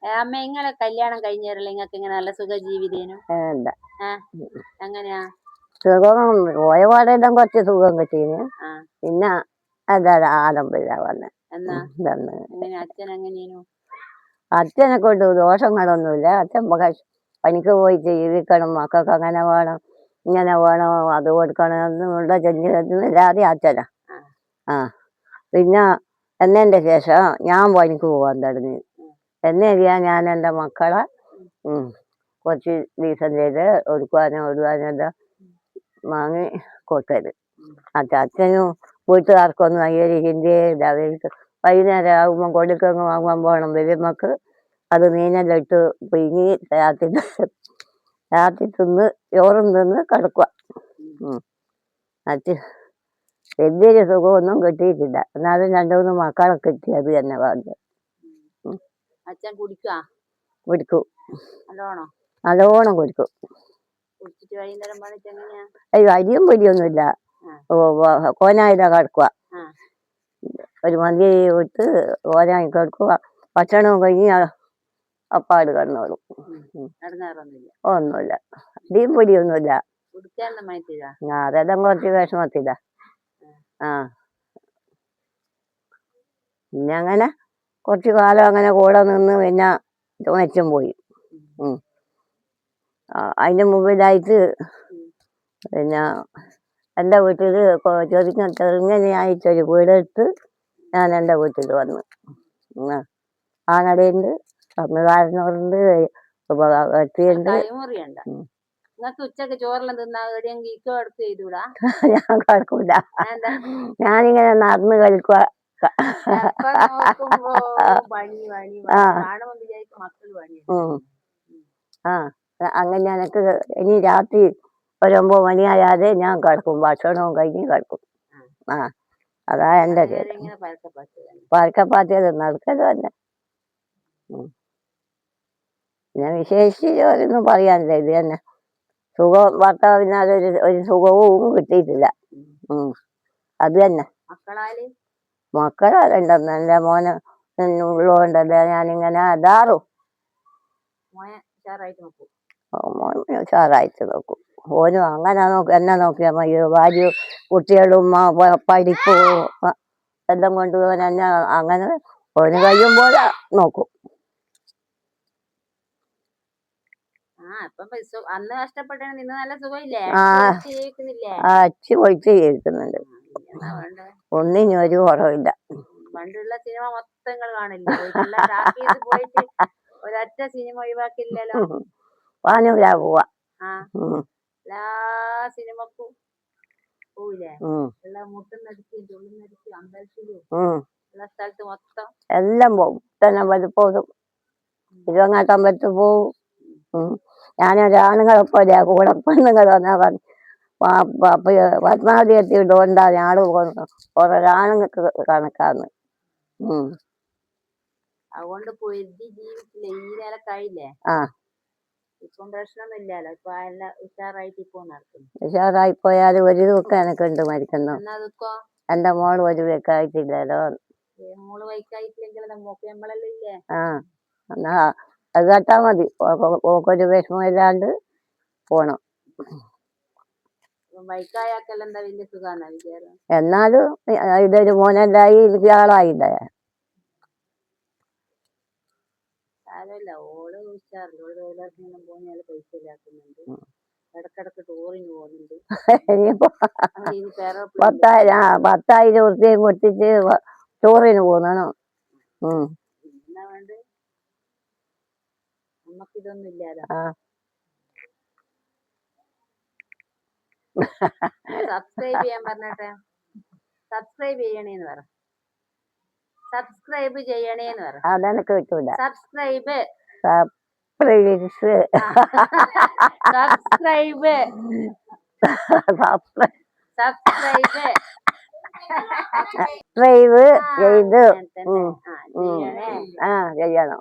അമ്മ ഇങ്ങളെ കല്യാണം കഴിഞ്ഞവരല്ല നിങ്ങൾക്ക് ഇങ്ങനെ നല്ല സുഖ ജീവിതേനു എങ്ങനെയാ സുഖം പോയപാടെല്ലാം കുറച്ച് സുഖം കിട്ടീന് പിന്നെ അതാ ആലമ്പുഴ വന്ന് അച്ഛൻ എങ്ങനെയാനു അച്ഛനെ കൊണ്ട് ദോഷങ്ങളൊന്നുമില്ല അച്ഛൻ പണിക്ക് പോയി ജീവിക്കണം മക്കൾക്ക് അങ്ങനെ വേണം ഇങ്ങനെ വേണം അത് കൊടുക്കണം എന്നുള്ള ചെല്ലാതെ അച്ഛനാ പിന്നെ എന്നതിൻ്റെ ശേഷം ഞാൻ പണിക്ക് പോകാൻ തുടങ്ങി എന്നെ അറിയാൻ ഞാൻ എൻ്റെ മക്കളെ കുറച്ച് ദിവസം ചെയ്ത് ഒടുക്കാനും എല്ലാം വാങ്ങി കൊടുത്തത് അച്ഛനും വീട്ടുകാർക്കൊന്നും അയ്യര് ഹിന്ദി വൈകുന്നേരം ആകുമ്പോൾ കൊടുക്കങ്ങ് വാങ്ങാൻ പോകണം വരുമ്പക്ക് അത് മീനെല്ലാം ഇട്ട് പിങ്ങി രാത്രി തിന്ന് ചോറും തിന്ന് കിടക്കുക അച്ഛൻ വലിയൊരു സുഖമൊന്നും കിട്ടിയിട്ടില്ല എന്നാലും 2-3 മക്കളെ കിട്ടി അത് തന്നെ ഭാഗ്യം അച്ഛൻ കുടിക്കും നല്ലോണം കുടിക്കും അയ്യോ അരിയും പൊരിയൊന്നുമില്ല കോനായില കിടക്കുക ഒരു മന്തി വിട്ട് കോനായി കിടക്കുക ഭക്ഷണവും കഴിഞ്ഞ് അപ്പാട് കിടന്നോളും ഒന്നുമില്ല അരിയും പൊരിയൊന്നുമില്ല അതെല്ലാം കുറച്ച് വിഷമത്തില്ല പിന്നെ അങ്ങനെ കുറച്ച് കാലം അങ്ങനെ കൂടെ നിന്ന് പിന്നെ മെച്ചം പോയി അതിൻ്റെ മുമ്പിലായിട്ട് പിന്നെ എൻ്റെ വീട്ടിൽ ചെറുങ്ങനെയായിട്ടൊരു വീടെടുത്ത് ഞാൻ എൻ്റെ വീട്ടിൽ വന്നു ആനടയുണ്ട് കന്നുകാരനുണ്ട് വെട്ടിയുണ്ട് ഉച്ചക്ക് ചോറെല്ലാം തിന്നാ ഞാൻ കിടക്കൂല ഞാനിങ്ങനെ നടന്ന് കളിക്കുക അങ്ങനെ എനിക്ക് ഇനി രാത്രി ഒരു 9 മണിയായാലേ ഞാൻ കിടക്കും ഭക്ഷണവും കഴിഞ്ഞ് കിടക്കും അതാ എൻ്റെ പരക്കപ്പാത്തിയത് നടക്കല് തന്നെ പിന്നെ വിശേഷിച്ച് ജോലിയൊന്നും പറയാനില്ല ഇത് തന്നെ സുഖം ഭർത്താവിന് ഒരു സുഖവും കിട്ടിയിട്ടില്ല അത് തന്നെ മക്കളാരുണ്ടെന്ന് എൻ്റെ മോന് ഉള്ളതുകൊണ്ടല്ലേ ഞാനിങ്ങനെ അതാറും മോന് ഉഷാറായിട്ട് നോക്കും ഓനും അങ്ങനെ എന്നെ നോക്കിയാൽ മതി ഭാര്യ കുട്ടികളും പഠിപ്പും എല്ലാം കൊണ്ട് ഓൻ എന്നെ അങ്ങനെ ഓന് കഴിയുമ്പോൾ നോക്കും അച്ചു പൊളിച്ച് ജീവിക്കുന്നുണ്ട് ഒന്നിനും ഒരു കുറവില്ല പണ്ടുള്ള സിനിമ മൊത്തം കാണില്ല ഒരൊറ്റ സിനിമ ഒഴിവാക്കില്ലല്ലോ പാനൂരാ പോവാ എല്ലാ സിനിമക്കും പോവില്ലേ മുട്ടുന്നടിക്കും തുള്ളുന്നടിക്കും അമ്പലത്തിലും എല്ലാ സ്ഥലത്ത് മൊത്തം എല്ലാം പോവും വലുപ്പോതും ഇരുവങ്ങാട്ടമ്പലത്തിൽ പോവും ഞാനൊരാണുങ്ങളെ പോലെയാ കൂടെ പെണ്ണുങ്ങൾ വന്നാ പത്മാവതി എത്തിയിട്ടുണ്ടാ ഞാട് ഓരോരാണുങ്ങൾക്ക് കണക്കാന്ന് അതുകൊണ്ട് പൊരുതി ജീവിച്ചില്ലേ ഈ നിലക്കായില്ലേ ഇപ്പം പ്രശ്നമൊന്നുമില്ലല്ലോ ഇപ്പൊ എല്ലാം ഉഷാറായിട്ട് ഇപ്പൊ നടക്കുന്നു ഉഷാറായി പോയാലും ഒരു ദുഃഖം എനക്കുണ്ട് മരിക്കുന്നു എന്റെ മോള് ഒരു വെക്കായിട്ടില്ലല്ലോ മോള് വൈക്കായിട്ടില്ലെങ്കിൽ നമ്മളെല്ലാം ഇല്ലേ എന്നാ അത് കേട്ടാ മതി ഓക്കൊരു വിഷമം ഇല്ലാണ്ട് പോണം വൈക്കായാക്കെല്ലാം എന്താ വലിയ സുഖാന്നാ വിചാരം എന്നാലും ഇതൊരു മോനെല്ലായി എനിക്ക് ആളായില്ലേ സാരമില്ല ഓള് ഉഷാറില്ല ഓള് തൊഴിലുറപ്പിനെല്ലാം പോകുന്ന പൈസ ഇല്ലാക്കുന്നുണ്ട് ഇടക്കിടക്ക് ടൂറിന് പോകുന്നുണ്ട് ഇനിയിപ്പോ 10,000 ഉറുപ്പ്യം കൊടുത്തിട്ട് ടൂറിന് പോകുന്നോ എന്നാ വേണ്ട നമ്മക്കിതൊന്നും ഇല്ലാലോ സബ്സ്ക്രൈബ് ചെയ്യാൻ പറഞ്ഞട്ടെ സബ്സ്ക്രൈബ് ചെയ്യണേന്ന് പറ സബ്സ്ക്രൈബ് ചെയ്യണേന്ന് പറ അതെനിക്ക് കിട്ടൂല സബ്സ്ക്രൈബ് സബ്സ്ക്രൈബ് ചെയ്ത് ചെയ്യണം